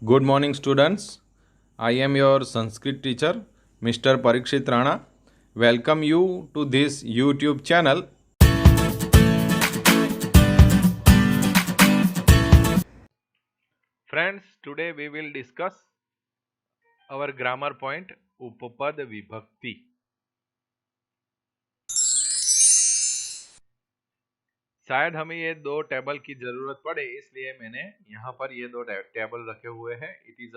Good morning, students. I am your Sanskrit teacher, Mr. Parikshit Rana. Welcome you to this YouTube channel. Friends, today we will discuss our grammar point Upapad Vibhakti. शायद हमें ये दो table की जरूरत पड़े, इसलिए मैंने यहाँ पर ये दो टेबल रखे हुए हैं. इट इज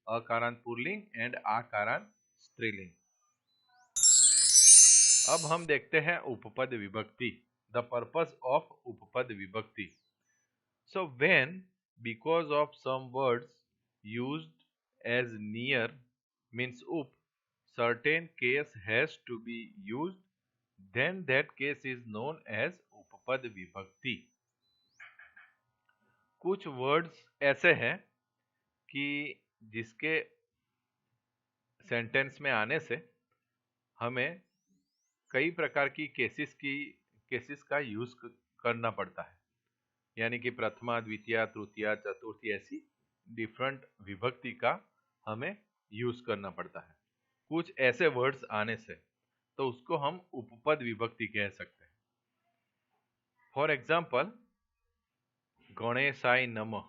अकारांत पुल्लिंग एंड आकारांत स्त्रीलिंग. अब हम देखते हैं उपपद विभक्ति. द पर्पस ऑफ उपपद विभक्ति. So when, because of some words used as near means up, certain case has to be used, then that case is known as उपपद विभक्ति. कुछ वर्ड्स ऐसे हैं कि जिसके सेंटेंस में आने से हमें कई प्रकार की केसेस का यूज करना पड़ता है. यानी कि प्रथमा, द्वितीय, तृतीय, चतुर्थी ऐसी डिफरेंट विभक्ति का हमें यूज करना पड़ता है. कुछ ऐसे वर्ड्स आने से तो उसको हम उपपद विभक्ति कह सकते हैं. फॉर एग्जाम्पल, गणेशाय नमः.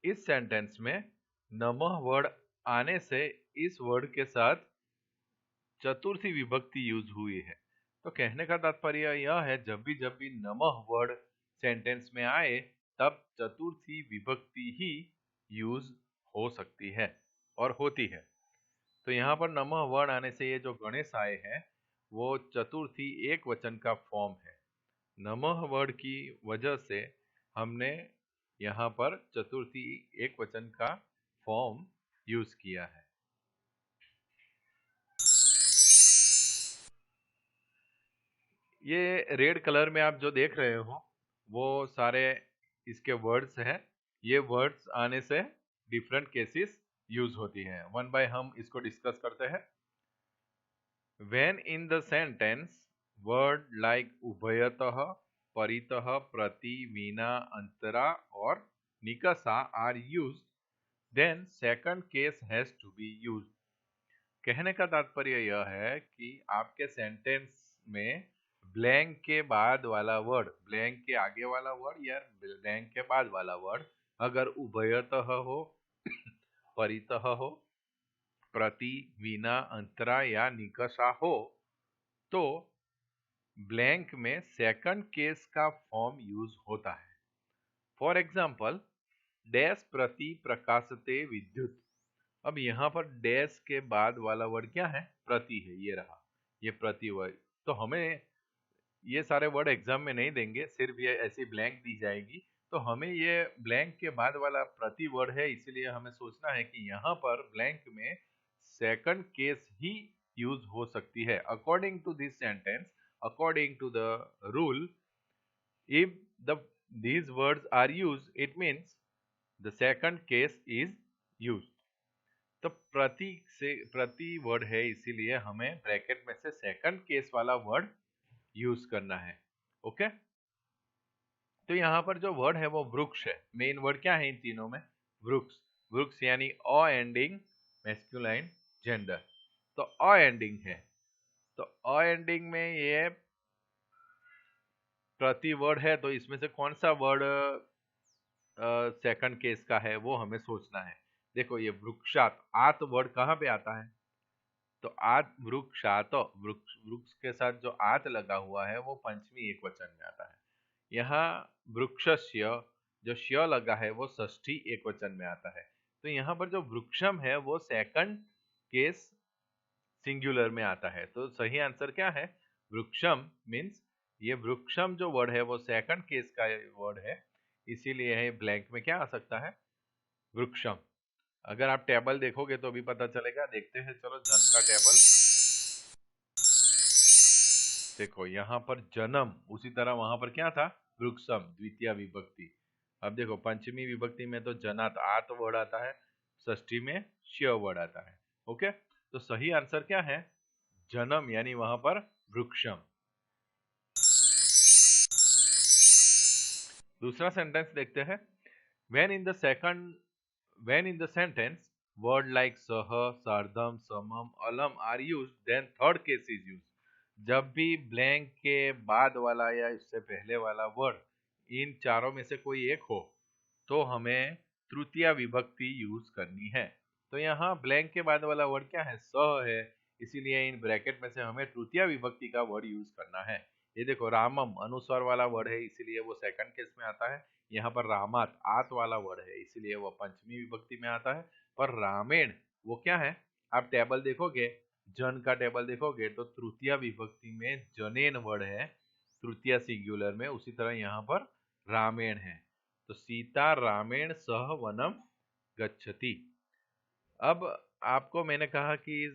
इस सेंटेंस में नमः वर्ड आने से इस वर्ड के साथ चतुर्थी विभक्ति यूज हुई है. तो कहने का तात्पर्य यह है, जब भी नमः वर्ड सेंटेंस में आए तब चतुर्थी विभक्ति ही यूज हो सकती है और होती है. तो यहाँ पर नमः वर्ड आने से ये जो गणेश आए हैं वो चतुर्थी एक वचन का फॉर्म है. नमः वर्ड की वजह से हमने यहाँ पर चतुर्थी एक वचन का फॉर्म यूज किया है. ये रेड कलर में आप जो देख रहे हो वो सारे इसके वर्ड्स हैं. ये वर्ड्स आने से डिफरेंट केसेस यूज होती हैं. वन बाय हम इसको डिस्कस करते हैं. When in the sentence word like उभयतः, परितः, प्रति, विना, अंतरा और निकषा are used, then second case has to be used. कहने का तात्पर्य यह है कि आपके सेंटेंस में ब्लैंक के बाद वाला वर्ड, ब्लैंक के आगे वाला वर्ड या ब्लैंक के बाद वाला वर्ड अगर उभयतः हो, परितः हो, प्रति, विना, अंतरा या निकषा हो तो ब्लैंक में सेकंड केस का फॉर्म यूज होता है. फॉर एग्जाम्पल, डैश प्रति प्रकाशते विद्युत. अब यहाँ पर डैश के बाद वाला वर्ड क्या है? प्रति है. ये रहा, ये प्रति वर्ड. तो हमें ये सारे वर्ड एग्जाम में नहीं देंगे, सिर्फ ये ऐसी ब्लैंक दी जाएगी. तो हमें ये ब्लैंक के बाद वाला प्रति वर्ड है, इसीलिए हमें सोचना है कि यहाँ पर ब्लैंक में सेकंड केस ही यूज हो सकती है. According to this sentence, according to the rule, if these words are used, it means the second case is used. तो प्रति वर्ड है, इसीलिए हमें ब्रैकेट में से सेकंड केस वाला वर्ड यूज करना है. ओके. तो यहाँ पर जो वर्ड है वो वृक्ष है. मेन वर्ड क्या है इन तीनों में? वृक्ष. वृक्ष यानी अ एंडिंग मैस्कुलाइन जेंडर. तो अ एंडिंग है, तो अ एंडिंग में ये प्रति वर्ड है. तो इसमें से कौन सा वर्ड सेकंड केस का है वो हमें सोचना है. देखो, ये वृक्षात, आत वर्ड कहाँ पे आता है? तो आत, वृक्षात, वृक्ष, वृक्ष के साथ जो आत लगा हुआ है वो पंचमी एक वचन में आता है. यहाँ वृक्षस्य, जो श्य लगा है वो षष्ठी एक वचन में आता है. तो यहाँ पर जो वृक्षम है वो सेकंड केस सिंगुलर में आता है. तो सही आंसर क्या है? वृक्षम. मीन्स ये वृक्षम जो वर्ड है वो सेकंड केस का वर्ड है, इसीलिए है ब्लैंक में क्या आ सकता है? वृक्षम. अगर आप टेबल देखोगे तो भी पता चलेगा. देखते हैं, चलो जन का टेबल. देखो यहाँ पर जन्म, उसी तरह वहां पर क्या था? वृक्षम, द्वितीय विभक्ति. अब देखो पंचमी विभक्ति में तो जनात, आत वर्ड आता है, षष्ठी में श्य वर्ड आता है. ओके. तो सही आंसर क्या है? जन्म, यानी वहां पर वृक्षम. दूसरा सेंटेंस देखते हैं. When in the second when in the sentence word like sah, sardham, samam, alam are used, then third case is used. जब भी ब्लैंक के बाद वाला या इससे पहले वाला वर्ड इन चारों में से कोई एक हो तो हमें तृतीया विभक्ति यूज करनी है। तो यहाँ ब्लैंक के बाद वाला वर्ड क्या है? स है, इसीलिए इन ब्रैकेट में से हमें तृतीया विभक्ति का वर्ड यूज करना है। ये देखो रामम अनुस्वार वाला वर्ड है, इसीलिए वो सेकंड केस में आता है। यहाँ पर रामात आत वाला वर्ड है, इसीलिए वो पंचमी विभक्ति में आता है। पर रामेण वो क्या है? आप टेबल देखोगे, जन का टेबल देखोगे तो तृतीया विभक्ति में जनेन वर्ड है तृतीया सिंगुलर में, उसी तरह यहाँ पर रामेण है। तो सीता रामेण सह वनम गच्छति। अब आपको मैंने कहा कि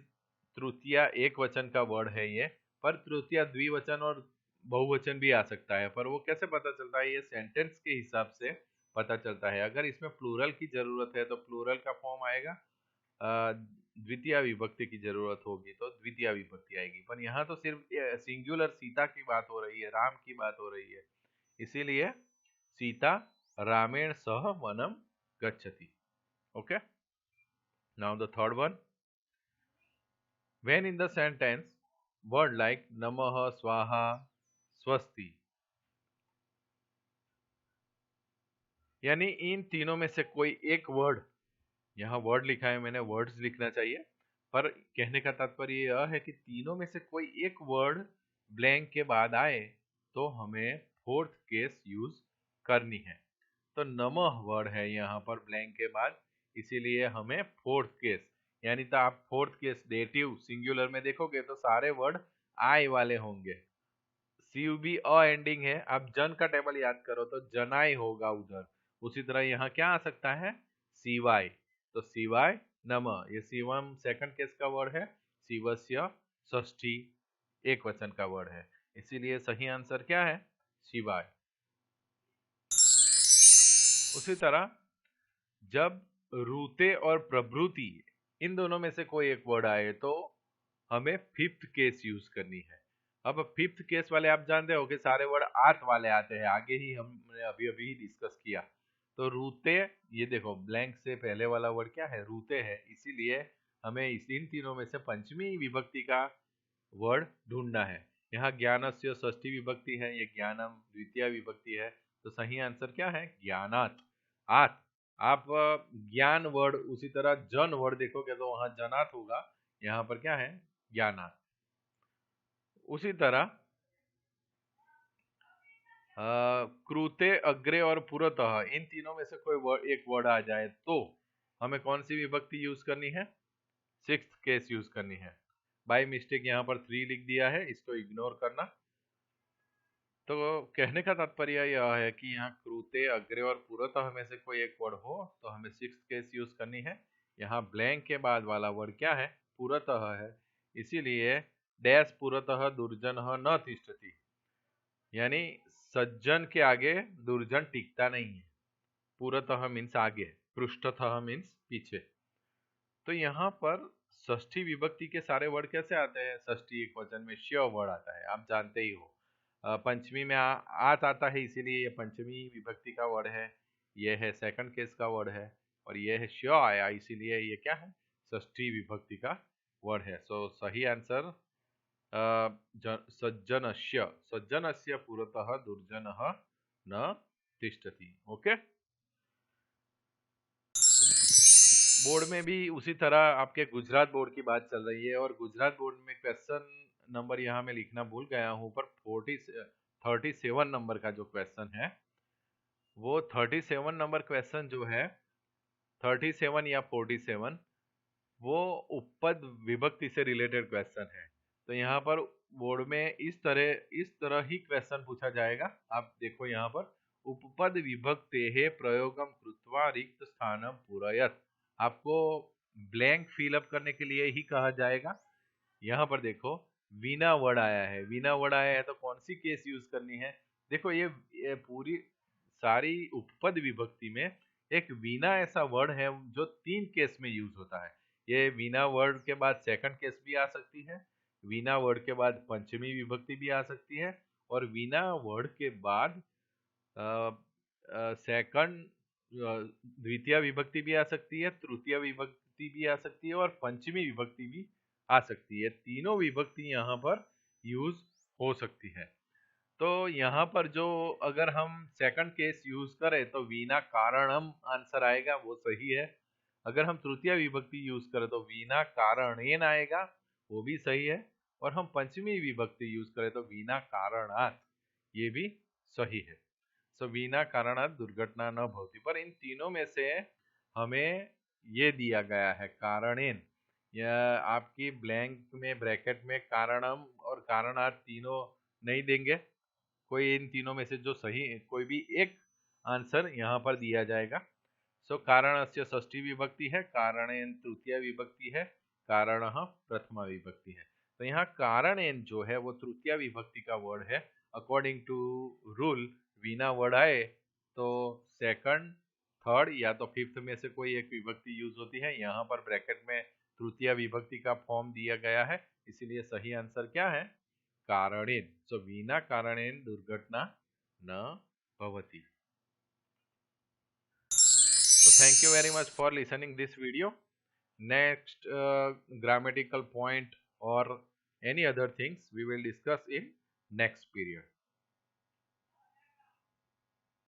तृतीया एक वचन का वर्ड है ये, पर तृतीया द्विवचन और बहुवचन भी आ सकता है। पर वो कैसे पता चलता है? ये सेंटेंस के हिसाब से पता चलता है। अगर इसमें प्लूरल की जरूरत है तो प्लूरल का फॉर्म आएगा, द्वितीय विभक्ति की जरूरत होगी तो द्वितीय विभक्ति आएगी। पर यहाँ तो सिर्फ सिंगुलर सीता की बात हो रही है, राम की बात हो रही है, इसीलिए सीता रामेण सह वनम गच्छति। Okay, now the third one, when in the sentence word like नमः, स्वाहा, स्वस्ति, यानी इन तीनों में से कोई एक वर्ड, यहाँ वर्ड लिखा है मैंने, वर्ड्स लिखना चाहिए, पर कहने का तात्पर्य यह है कि तीनों में से कोई एक वर्ड ब्लैंक के बाद आए तो हमें फोर्थ केस यूज करनी है। तो नमः वर्ड है यहाँ पर ब्लैंक के बाद, इसीलिए हमें फोर्थ केस, यानी तो आप फोर्थ केस डेटिव सिंगुलर में देखोगे तो सारे वर्ड आई वाले होंगे। सी भी अ एंडिंग है। आप जन का टेबल याद करो तो जनाई होगा उधर, उसी तरह यहाँ क्या आ सकता है? सिवाय। तो सिवाय नम, ये शिवम सेकंड केस का वर्ड है, शिवस्य षष्ठी एक वचन का वर्ड है, इसीलिए सही आंसर क्या है? शिवाय। उसी तरह जब रूते और प्रभृति इन दोनों में से कोई एक वर्ड आए तो हमें फिफ्थ केस यूज करनी है। अब फिफ्थ केस वाले आप जानते हो कि सारे वर्ड आत वाले आते हैं, आगे ही हमने अभी अभी डिस्कस किया। तो रूते, ये देखो ब्लैंक से पहले वाला वर्ड क्या है? रूते है, इसीलिए हमें इन तीनों में से पंचमी विभक्ति का वर्ड ढूंढना है। यहाँ ज्ञानस्य षष्ठी विभक्ति है, ये ज्ञानम द्वितीय विभक्ति है, तो सही आंसर क्या है? ज्ञानात। आत, आप ज्ञान वर्ड उसी तरह जन वर्ड देखोगे तो वहां जनात होगा, यहाँ पर क्या है? ज्ञानात। उसी तरह कृते, अग्रे और पुरतः इन तीनों में से कोई एक वर्ड आ जाए तो हमें कौन सी विभक्ति यूज करनी है? सिक्स्थ केस यूज करनी है। बाय मिस्टेक यहाँ पर 3 लिख दिया है, इसको इग्नोर करना। तो कहने का तात्पर्य यह है कि यहाँ कृते, अग्रे और पुरतः में से कोई एक वर्ड हो तो हमें सिक्स्थ केस यूज करनी है। यहाँ ब्लैंक के बाद वाला वर्ड क्या है? पुरतः है, इसीलिए डैश पुरतः दुर्जन न तिष्ठति, यानी सज्जन के आगे दुर्जन टिकता नहीं है। पुरतः मीन्स आगे, पृष्ठतः मीन्स पीछे। तो यहाँ पर षष्ठी विभक्ति के सारे वर्ड कैसे आते हैं? षष्ठी एक वचन में श्य वर्ड आता है, आप जानते ही हो। पंचमी में आत आता है, इसीलिए ये पंचमी विभक्ति का वर्ड है। ये है सेकंड केस का वर्ड है, और ये है श्य आया, इसीलिए ये क्या है? षष्ठी विभक्ति का वर्ड है। सो सही आंसर सज्जनस्य, सज्जनस्य पुरतः दुर्जनः न तिष्ठति। ओके, बोर्ड में भी उसी तरह आपके गुजरात बोर्ड की बात चल रही है, और गुजरात बोर्ड में क्वेश्चन नंबर यहाँ मैं लिखना भूल गया हूँ, पर 37 नंबर का जो क्वेश्चन है वो 37 नंबर क्वेश्चन जो है 37 या 47 वो उपपद विभक्ति से रिलेटेड क्वेश्चन है। तो यहाँ पर बोर्ड में इस तरह ही क्वेश्चन पूछा जाएगा। आप देखो यहाँ पर उपपद विभक्तेः प्रयोगम कृत्वा रिक्त स्थानम पूरयत, आपको ब्लैंक फिल अप करने के लिए ही कहा जाएगा। यहाँ पर देखो वीना वर्ड आया है, वीना वर्ड आया है तो कौन सी केस यूज करनी है? देखो ये पूरी सारी उपपद विभक्ति में एक वीना ऐसा वर्ड है जो 3 केस में यूज होता है। ये वीना वर्ड के बाद सेकंड केस भी आ सकती है, वीना वर्ड के बाद पंचमी विभक्ति भी आ सकती है, और वीना वर्ड के बाद सेकंड द्वितीय विभक्ति भी आ सकती है, तृतीय विभक्ति भी आ सकती है और पंचमी विभक्ति भी आ सकती है। तीनों विभक्ति यहाँ पर यूज हो सकती है। तो यहाँ पर जो अगर हम सेकंड केस यूज करें तो विना कारणम आंसर आएगा, वो सही है। अगर हम तृतीय विभक्ति यूज करें तो विना कारणेन आएगा, वो भी सही है। और हम पंचमी विभक्ति यूज करें तो विना कारणात, ये भी सही है। सो विना कारणात दुर्घटना न भवति। पर इन तीनों में से हमें ये दिया गया है कारणेन, या आपकी ब्लैंक में ब्रैकेट में कारणम और कारणात तीनों नहीं देंगे, कोई इन तीनों में से जो सही कोई भी एक आंसर यहाँ पर दिया जाएगा। सो कारणस्य षष्ठी विभक्ति है, कारणेन तृतीय विभक्ति है, कारणः प्रथमा विभक्ति है। तो यहाँ कारणेन जो है वो तृतीय विभक्ति का वर्ड है। अकॉर्डिंग टू रूल विना वर्ड आए तो सेकंड, थर्ड या तो फिफ्थ में से कोई एक विभक्ति यूज होती है। यहाँ पर ब्रैकेट में तृतीय विभक्ति का फॉर्म दिया गया है, इसीलिए सही आंसर क्या है? कारणेन। सो विना कारणेन दुर्घटना न भवति। So thank you very much for listening this video. Next grammatical point or any other things we will discuss in next period.